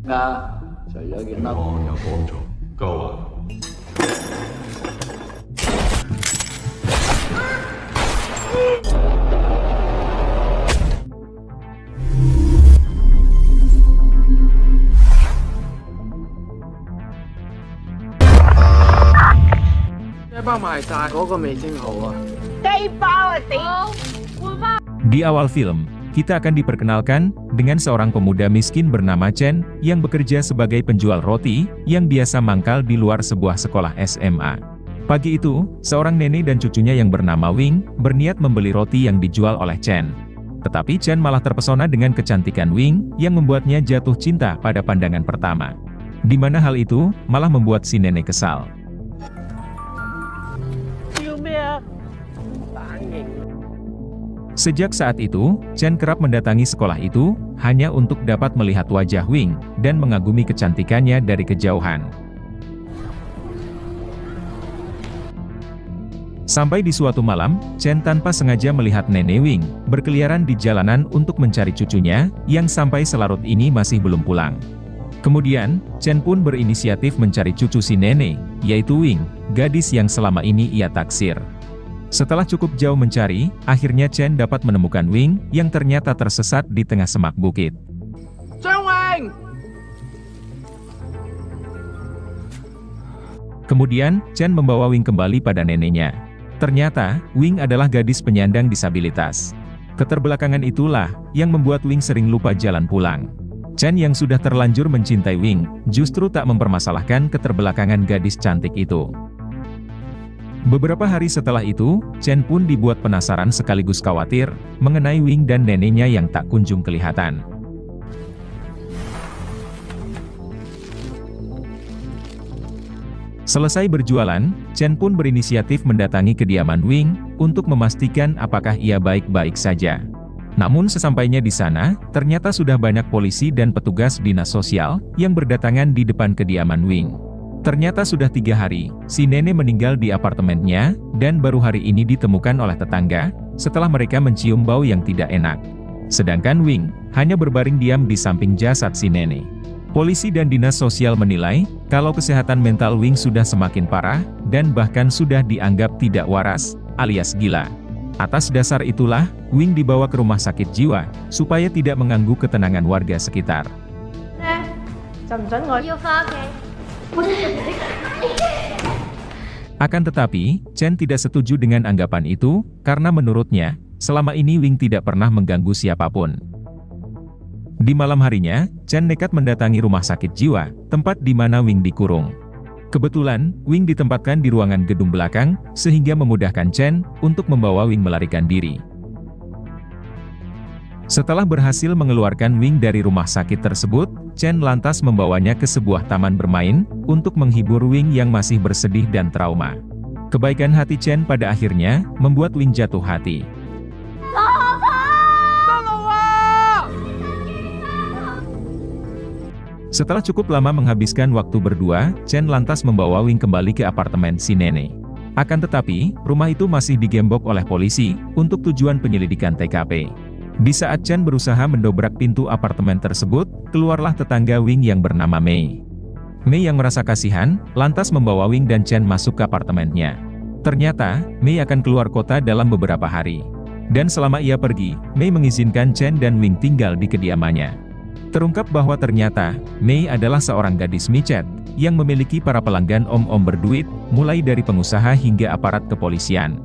Nga, saya genap. Di awal film, kita akan diperkenalkan dengan seorang pemuda miskin bernama Chen yang bekerja sebagai penjual roti yang biasa mangkal di luar sebuah sekolah SMA. Pagi itu, seorang nenek dan cucunya yang bernama Wing berniat membeli roti yang dijual oleh Chen. Tetapi Chen malah terpesona dengan kecantikan Wing yang membuatnya jatuh cinta pada pandangan pertama. Di mana hal itu malah membuat si nenek kesal. Sejak saat itu, Chen kerap mendatangi sekolah itu, hanya untuk dapat melihat wajah Wing, dan mengagumi kecantikannya dari kejauhan. Sampai di suatu malam, Chen tanpa sengaja melihat nenek Wing, berkeliaran di jalanan untuk mencari cucunya, yang sampai selarut ini masih belum pulang. Kemudian, Chen pun berinisiatif mencari cucu si nenek, yaitu Wing, gadis yang selama ini ia taksir. Setelah cukup jauh mencari, akhirnya Chen dapat menemukan Wing yang ternyata tersesat di tengah semak bukit. Kemudian, Chen membawa Wing kembali pada neneknya. Ternyata, Wing adalah gadis penyandang disabilitas. Keterbelakangan itulah yang membuat Wing sering lupa jalan pulang. Chen yang sudah terlanjur mencintai Wing, justru tak mempermasalahkan keterbelakangan gadis cantik itu. Beberapa hari setelah itu, Chen pun dibuat penasaran sekaligus khawatir mengenai Wing dan neneknya yang tak kunjung kelihatan. Selesai berjualan, Chen pun berinisiatif mendatangi kediaman Wing untuk memastikan apakah ia baik-baik saja. Namun sesampainya di sana, ternyata sudah banyak polisi dan petugas dinas sosial yang berdatangan di depan kediaman Wing. Ternyata sudah 3 hari, si nenek meninggal di apartemennya, dan baru hari ini ditemukan oleh tetangga, setelah mereka mencium bau yang tidak enak. Sedangkan Wing, hanya berbaring diam di samping jasad si nenek. Polisi dan dinas sosial menilai, kalau kesehatan mental Wing sudah semakin parah, dan bahkan sudah dianggap tidak waras, alias gila. Atas dasar itulah, Wing dibawa ke rumah sakit jiwa, supaya tidak mengganggu ketenangan warga sekitar. Akan tetapi, Chen tidak setuju dengan anggapan itu, karena menurutnya, selama ini Wing tidak pernah mengganggu siapapun. Di malam harinya, Chen nekat mendatangi rumah sakit jiwa, tempat di mana Wing dikurung. Kebetulan, Wing ditempatkan di ruangan gedung belakang, sehingga memudahkan Chen untuk membawa Wing melarikan diri. Setelah berhasil mengeluarkan Wing dari rumah sakit tersebut, Chen lantas membawanya ke sebuah taman bermain, untuk menghibur Wing yang masih bersedih dan trauma. Kebaikan hati Chen pada akhirnya, membuat Wing jatuh hati. Setelah cukup lama menghabiskan waktu berdua, Chen lantas membawa Wing kembali ke apartemen si nenek. Akan tetapi, rumah itu masih digembok oleh polisi, untuk tujuan penyelidikan TKP. Di saat Chen berusaha mendobrak pintu apartemen tersebut, keluarlah tetangga Wing yang bernama Mei. Mei yang merasa kasihan, lantas membawa Wing dan Chen masuk ke apartemennya. Ternyata, Mei akan keluar kota dalam beberapa hari. Dan selama ia pergi, Mei mengizinkan Chen dan Wing tinggal di kediamannya. Terungkap bahwa ternyata, Mei adalah seorang gadis micet, yang memiliki para pelanggan om-om berduit, mulai dari pengusaha hingga aparat kepolisian.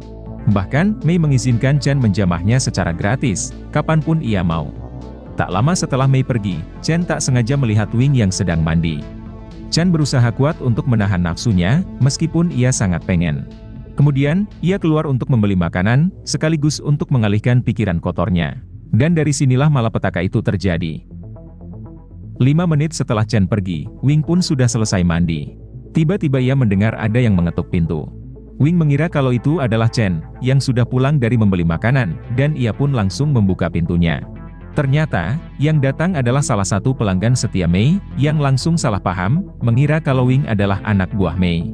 Bahkan, Mei mengizinkan Chen menjamahnya secara gratis, kapanpun ia mau. Tak lama setelah Mei pergi, Chen tak sengaja melihat Wing yang sedang mandi. Chen berusaha kuat untuk menahan nafsunya, meskipun ia sangat pengen. Kemudian, ia keluar untuk membeli makanan, sekaligus untuk mengalihkan pikiran kotornya. Dan dari sinilah malapetaka itu terjadi. 5 menit setelah Chen pergi, Wing pun sudah selesai mandi. Tiba-tiba ia mendengar ada yang mengetuk pintu. Wing mengira kalau itu adalah Chen, yang sudah pulang dari membeli makanan, dan ia pun langsung membuka pintunya. Ternyata, yang datang adalah salah satu pelanggan setia Mei, yang langsung salah paham, mengira kalau Wing adalah anak buah Mei.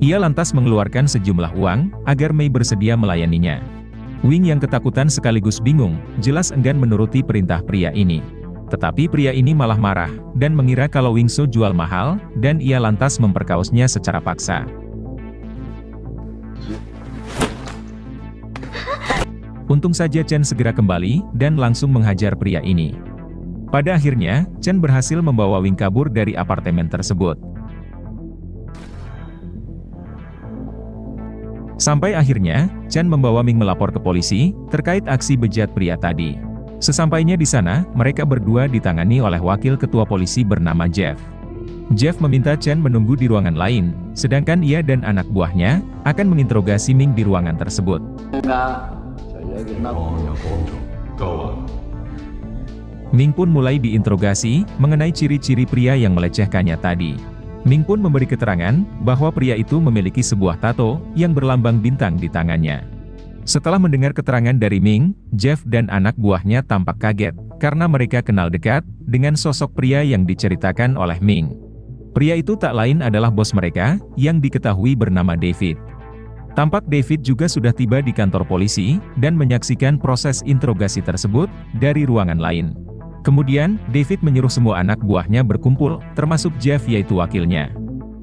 Ia lantas mengeluarkan sejumlah uang, agar Mei bersedia melayaninya. Wing yang ketakutan sekaligus bingung, jelas enggan menuruti perintah pria ini. Tetapi pria ini malah marah, dan mengira kalau Wingso jual mahal, dan ia lantas memperkaosnya secara paksa. Untung saja Chen segera kembali, dan langsung menghajar pria ini. Pada akhirnya, Chen berhasil membawa Wing kabur dari apartemen tersebut. Sampai akhirnya, Chen membawa Ming melapor ke polisi, terkait aksi bejat pria tadi. Sesampainya di sana, mereka berdua ditangani oleh wakil ketua polisi bernama Jeff. Jeff meminta Chen menunggu di ruangan lain, sedangkan ia dan anak buahnya akan menginterogasi Ming di ruangan tersebut. Ming pun mulai diinterogasi mengenai ciri-ciri pria yang melecehkannya tadi. Ming pun memberi keterangan bahwa pria itu memiliki sebuah tato yang berlambang bintang di tangannya. Setelah mendengar keterangan dari Ming, Jeff dan anak buahnya tampak kaget, karena mereka kenal dekat dengan sosok pria yang diceritakan oleh Ming. Pria itu tak lain adalah bos mereka, yang diketahui bernama David. Tampak David juga sudah tiba di kantor polisi, dan menyaksikan proses interogasi tersebut dari ruangan lain. Kemudian, David menyuruh semua anak buahnya berkumpul, termasuk Jeff yaitu wakilnya.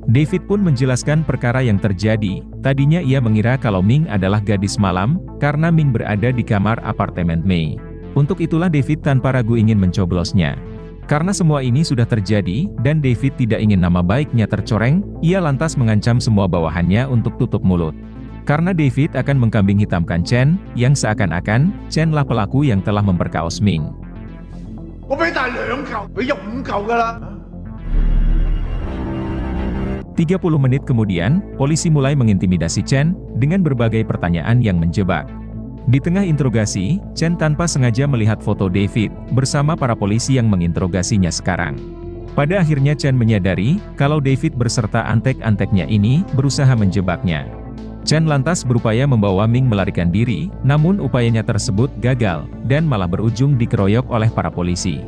David pun menjelaskan perkara yang terjadi. Tadinya ia mengira kalau Ming adalah gadis malam, karena Ming berada di kamar apartemen Mei. Untuk itulah David tanpa ragu ingin mencoblosnya. Karena semua ini sudah terjadi, dan David tidak ingin nama baiknya tercoreng, ia lantas mengancam semua bawahannya untuk tutup mulut. Karena David akan mengkambing hitamkan Chen, yang seakan-akan, Chen lah pelaku yang telah memperkaos Ming. 30 menit kemudian, polisi mulai mengintimidasi Chen, dengan berbagai pertanyaan yang menjebak. Di tengah interogasi, Chen tanpa sengaja melihat foto David, bersama para polisi yang menginterogasinya sekarang. Pada akhirnya Chen menyadari, kalau David berserta antek-anteknya ini, berusaha menjebaknya. Chen lantas berupaya membawa Ming melarikan diri, namun upayanya tersebut gagal, dan malah berujung dikeroyok oleh para polisi.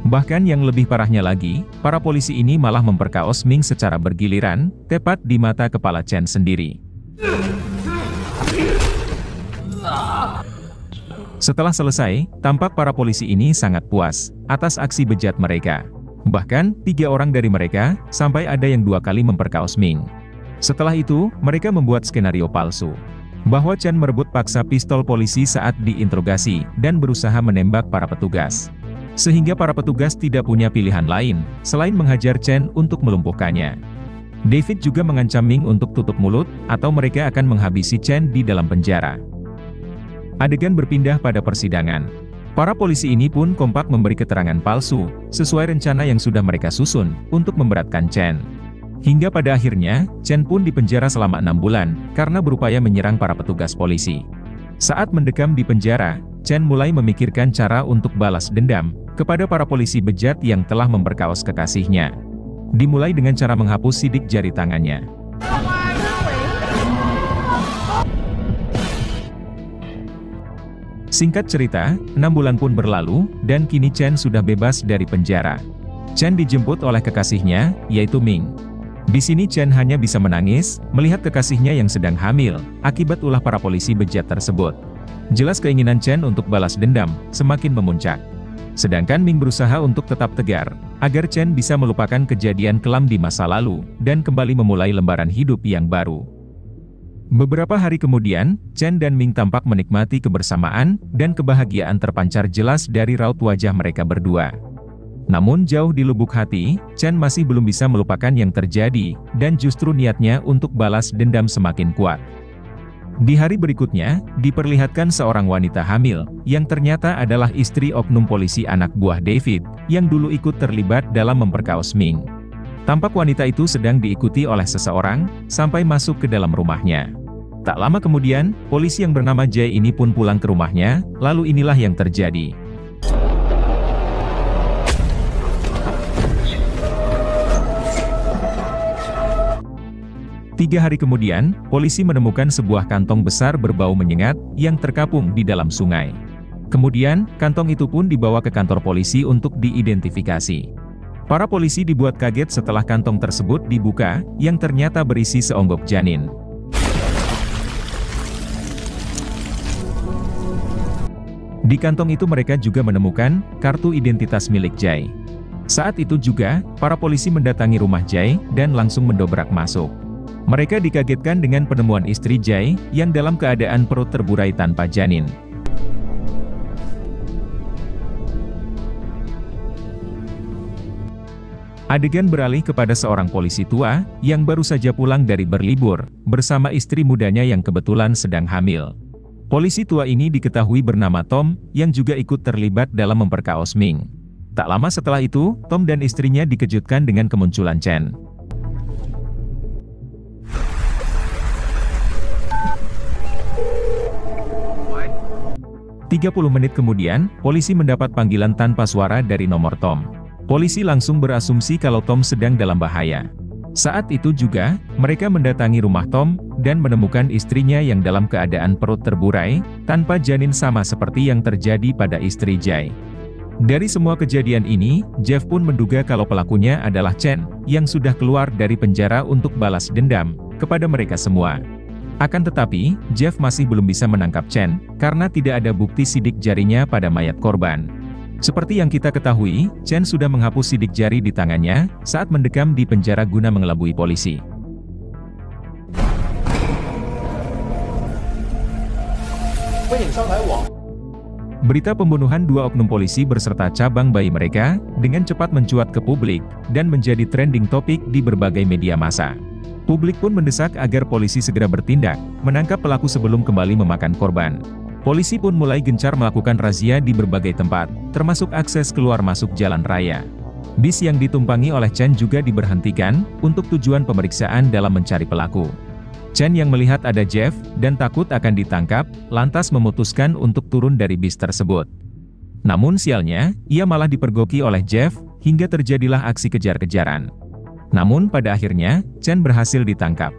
Bahkan yang lebih parahnya lagi, para polisi ini malah memperkaos Ming secara bergiliran, tepat di mata kepala Chen sendiri. Setelah selesai, tampak para polisi ini sangat puas atas aksi bejat mereka. Bahkan, 3 orang dari mereka, sampai ada yang 2 kali memperkaos Ming. Setelah itu, mereka membuat skenario palsu, bahwa Chen merebut paksa pistol polisi saat diinterogasi, dan berusaha menembak para petugas. Sehingga para petugas tidak punya pilihan lain, selain menghajar Chen untuk melumpuhkannya. David juga mengancam Ming untuk tutup mulut, atau mereka akan menghabisi Chen di dalam penjara. Adegan berpindah pada persidangan. Para polisi ini pun kompak memberi keterangan palsu, sesuai rencana yang sudah mereka susun, untuk memberatkan Chen. Hingga pada akhirnya, Chen pun dipenjara selama 6 bulan, karena berupaya menyerang para petugas polisi. Saat mendekam di penjara, Chen mulai memikirkan cara untuk balas dendam kepada para polisi bejat yang telah memperkaos kekasihnya. Dimulai dengan cara menghapus sidik jari tangannya. Singkat cerita, 6 bulan pun berlalu, dan kini Chen sudah bebas dari penjara. Chen dijemput oleh kekasihnya, yaitu Ming. Di sini Chen hanya bisa menangis, melihat kekasihnya yang sedang hamil, akibat ulah para polisi bejat tersebut. Jelas keinginan Chen untuk balas dendam, semakin memuncak. Sedangkan Ming berusaha untuk tetap tegar, agar Chen bisa melupakan kejadian kelam di masa lalu, dan kembali memulai lembaran hidup yang baru. Beberapa hari kemudian, Chen dan Ming tampak menikmati kebersamaan, dan kebahagiaan terpancar jelas dari raut wajah mereka berdua. Namun jauh di lubuk hati, Chen masih belum bisa melupakan yang terjadi, dan justru niatnya untuk balas dendam semakin kuat. Di hari berikutnya, diperlihatkan seorang wanita hamil, yang ternyata adalah istri oknum polisi anak buah David, yang dulu ikut terlibat dalam memperkaos Ming. Tampak wanita itu sedang diikuti oleh seseorang, sampai masuk ke dalam rumahnya. Tak lama kemudian, polisi yang bernama Jay ini pun pulang ke rumahnya, lalu inilah yang terjadi. Tiga hari kemudian, polisi menemukan sebuah kantong besar berbau menyengat, yang terkapung di dalam sungai. Kemudian, kantong itu pun dibawa ke kantor polisi untuk diidentifikasi. Para polisi dibuat kaget setelah kantong tersebut dibuka, yang ternyata berisi seonggok janin. Di kantong itu mereka juga menemukan kartu identitas milik Jai. Saat itu juga, para polisi mendatangi rumah Jai dan langsung mendobrak masuk. Mereka dikagetkan dengan penemuan istri Jai yang dalam keadaan perut terburai tanpa janin. Adegan beralih kepada seorang polisi tua yang baru saja pulang dari berlibur bersama istri mudanya yang kebetulan sedang hamil. Polisi tua ini diketahui bernama Tom yang juga ikut terlibat dalam memperkaos Ming. Tak lama setelah itu, Tom dan istrinya dikejutkan dengan kemunculan Chen. "30 menit kemudian, polisi mendapat panggilan tanpa suara dari nomor Tom. Polisi langsung berasumsi kalau Tom sedang dalam bahaya. Saat itu juga, mereka mendatangi rumah Tom, dan menemukan istrinya yang dalam keadaan perut terburai, tanpa janin sama seperti yang terjadi pada istri Jai. Dari semua kejadian ini, Jeff pun menduga kalau pelakunya adalah Chen, yang sudah keluar dari penjara untuk balas dendam kepada mereka semua. Akan tetapi, Jeff masih belum bisa menangkap Chen, karena tidak ada bukti sidik jarinya pada mayat korban. Seperti yang kita ketahui, Chen sudah menghapus sidik jari di tangannya saat mendekam di penjara guna mengelabui polisi. Berita pembunuhan dua oknum polisi beserta cabang bayi mereka dengan cepat mencuat ke publik dan menjadi trending topik di berbagai media massa. Publik pun mendesak agar polisi segera bertindak, menangkap pelaku sebelum kembali memakan korban. Polisi pun mulai gencar melakukan razia di berbagai tempat, termasuk akses keluar masuk jalan raya. Bis yang ditumpangi oleh Chen juga diberhentikan, untuk tujuan pemeriksaan dalam mencari pelaku. Chen yang melihat ada Jeff, dan takut akan ditangkap, lantas memutuskan untuk turun dari bis tersebut. Namun sialnya, ia malah dipergoki oleh Jeff, hingga terjadilah aksi kejar-kejaran. Namun pada akhirnya, Chen berhasil ditangkap.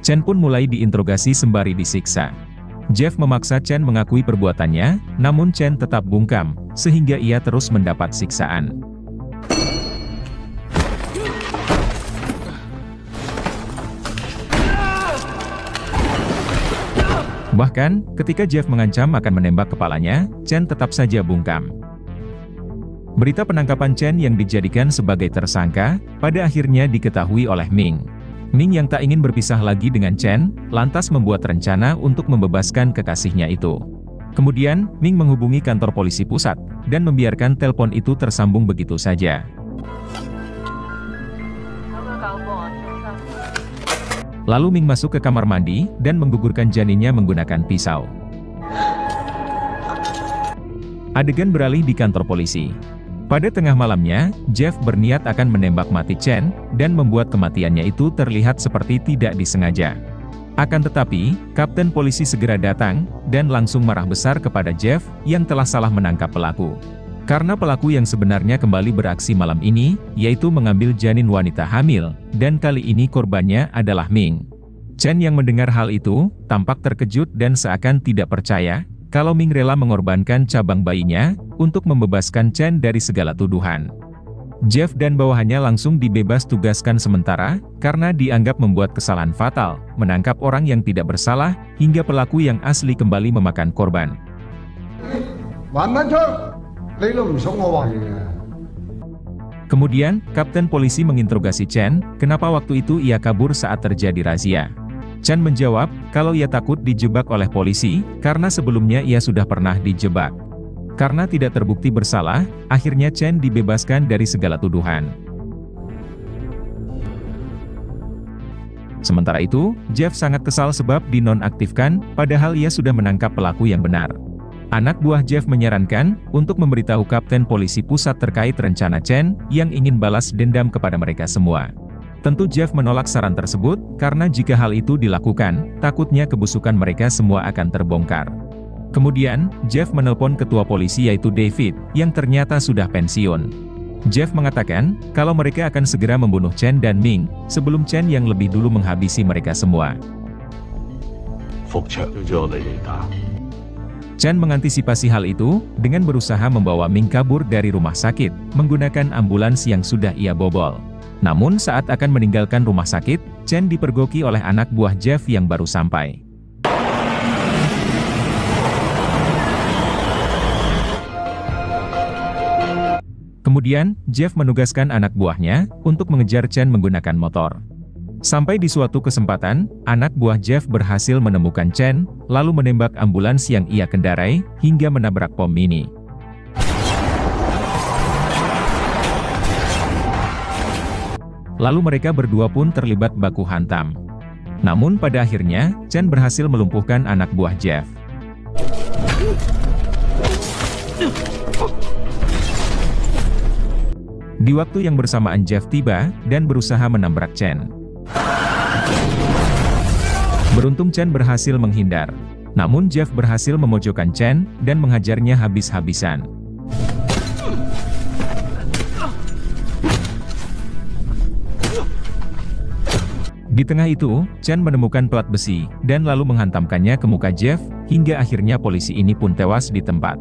Chen pun mulai diinterogasi sembari disiksa. Jeff memaksa Chen mengakui perbuatannya, namun Chen tetap bungkam, sehingga ia terus mendapat siksaan. Bahkan, ketika Jeff mengancam akan menembak kepalanya, Chen tetap saja bungkam. Berita penangkapan Chen yang dijadikan sebagai tersangka, pada akhirnya diketahui oleh Ming. Ming yang tak ingin berpisah lagi dengan Chen, lantas membuat rencana untuk membebaskan kekasihnya itu. Kemudian, Ming menghubungi kantor polisi pusat, dan membiarkan telepon itu tersambung begitu saja. Lalu Ming masuk ke kamar mandi, dan menggugurkan janinnya menggunakan pisau. Adegan beralih di kantor polisi. Pada tengah malamnya, Jeff berniat akan menembak mati Chen, dan membuat kematiannya itu terlihat seperti tidak disengaja. Akan tetapi, kapten polisi segera datang, dan langsung marah besar kepada Jeff, yang telah salah menangkap pelaku. Karena pelaku yang sebenarnya kembali beraksi malam ini, yaitu mengambil janin wanita hamil, dan kali ini korbannya adalah Ming. Chen yang mendengar hal itu, tampak terkejut dan seakan tidak percaya, kalau Ming rela mengorbankan cabang bayinya, untuk membebaskan Chen dari segala tuduhan. Jeff dan bawahannya langsung dibebas tugaskan sementara, karena dianggap membuat kesalahan fatal, menangkap orang yang tidak bersalah, hingga pelaku yang asli kembali memakan korban. Kemudian, kapten polisi menginterogasi Chen, kenapa waktu itu ia kabur saat terjadi razia. Chen menjawab, kalau ia takut dijebak oleh polisi, karena sebelumnya ia sudah pernah dijebak. Karena tidak terbukti bersalah, akhirnya Chen dibebaskan dari segala tuduhan. Sementara itu, Jeff sangat kesal sebab dinonaktifkan, padahal ia sudah menangkap pelaku yang benar. Anak buah Jeff menyarankan, untuk memberitahu kapten polisi pusat terkait rencana Chen, yang ingin balas dendam kepada mereka semua. Tentu Jeff menolak saran tersebut, karena jika hal itu dilakukan, takutnya kebusukan mereka semua akan terbongkar. Kemudian, Jeff menelpon ketua polisi yaitu David, yang ternyata sudah pensiun. Jeff mengatakan, kalau mereka akan segera membunuh Chen dan Ming, sebelum Chen yang lebih dulu menghabisi mereka semua. Chen mengantisipasi hal itu, dengan berusaha membawa Ming kabur dari rumah sakit, menggunakan ambulans yang sudah ia bobol. Namun saat akan meninggalkan rumah sakit, Chen dipergoki oleh anak buah Jeff yang baru sampai. Kemudian, Jeff menugaskan anak buahnya untuk mengejar Chen menggunakan motor. Sampai di suatu kesempatan, anak buah Jeff berhasil menemukan Chen, lalu menembak ambulans yang ia kendarai, hingga menabrak pom mini. Lalu mereka berdua pun terlibat baku hantam. Namun pada akhirnya, Chen berhasil melumpuhkan anak buah Jeff. Di waktu yang bersamaan Jeff tiba, dan berusaha menabrak Chen. Beruntung Chen berhasil menghindar. Namun Jeff berhasil memojokkan Chen, dan menghajarnya habis-habisan. Di tengah itu, Chen menemukan plat besi, dan lalu menghantamkannya ke muka Jeff, hingga akhirnya polisi ini pun tewas di tempat.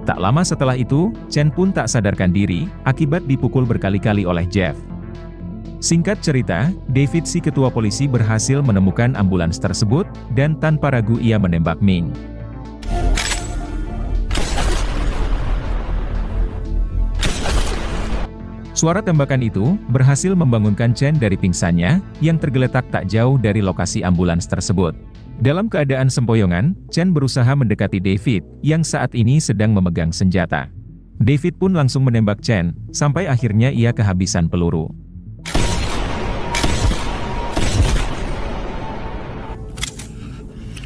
Tak lama setelah itu, Chen pun tak sadarkan diri, akibat dipukul berkali-kali oleh Jeff. Singkat cerita, David si ketua polisi berhasil menemukan ambulans tersebut, dan tanpa ragu ia menembak Ming. Suara tembakan itu, berhasil membangunkan Chen dari pingsannya, yang tergeletak tak jauh dari lokasi ambulans tersebut. Dalam keadaan sempoyongan, Chen berusaha mendekati David, yang saat ini sedang memegang senjata. David pun langsung menembak Chen, sampai akhirnya ia kehabisan peluru.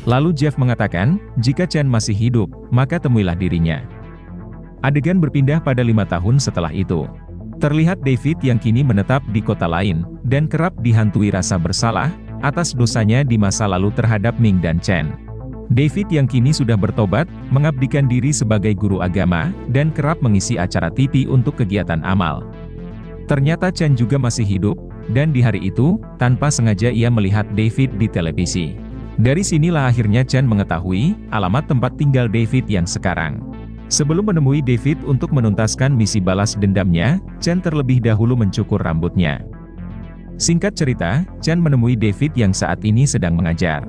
Lalu Jeff mengatakan, jika Chen masih hidup, maka temuilah dirinya. Adegan berpindah pada 5 tahun setelah itu. Terlihat David yang kini menetap di kota lain, dan kerap dihantui rasa bersalah, atas dosanya di masa lalu terhadap Ming dan Chen. David yang kini sudah bertobat, mengabdikan diri sebagai guru agama, dan kerap mengisi acara TV untuk kegiatan amal. Ternyata Chen juga masih hidup, dan di hari itu, tanpa sengaja ia melihat David di televisi. Dari sinilah akhirnya Chen mengetahui alamat tempat tinggal David yang sekarang. Sebelum menemui David untuk menuntaskan misi balas dendamnya, Chen terlebih dahulu mencukur rambutnya. Singkat cerita, Chen menemui David yang saat ini sedang mengajar.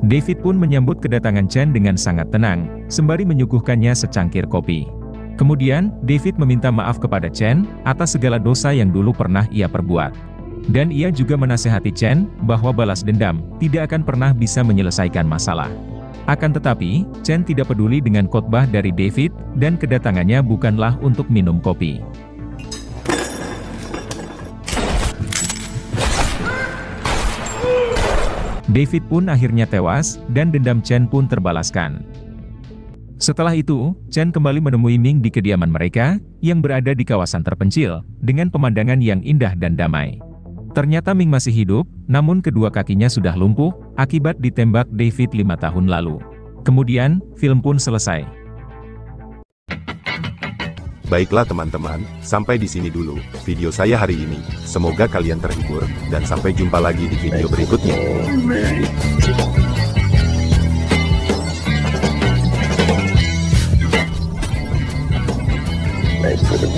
David pun menyambut kedatangan Chen dengan sangat tenang, sembari menyuguhkannya secangkir kopi. Kemudian, David meminta maaf kepada Chen, atas segala dosa yang dulu pernah ia perbuat. Dan ia juga menasehati Chen, bahwa balas dendam, tidak akan pernah bisa menyelesaikan masalah. Akan tetapi, Chen tidak peduli dengan khotbah dari David, dan kedatangannya bukanlah untuk minum kopi. David pun akhirnya tewas, dan dendam Chen pun terbalaskan. Setelah itu, Chen kembali menemui Ming di kediaman mereka, yang berada di kawasan terpencil, dengan pemandangan yang indah dan damai. Ternyata Ming masih hidup, namun kedua kakinya sudah lumpuh, akibat ditembak David 5 tahun lalu. Kemudian, film pun selesai. Baiklah teman-teman, sampai di sini dulu video saya hari ini. Semoga kalian terhibur, dan sampai jumpa lagi di video berikutnya. Thanks for the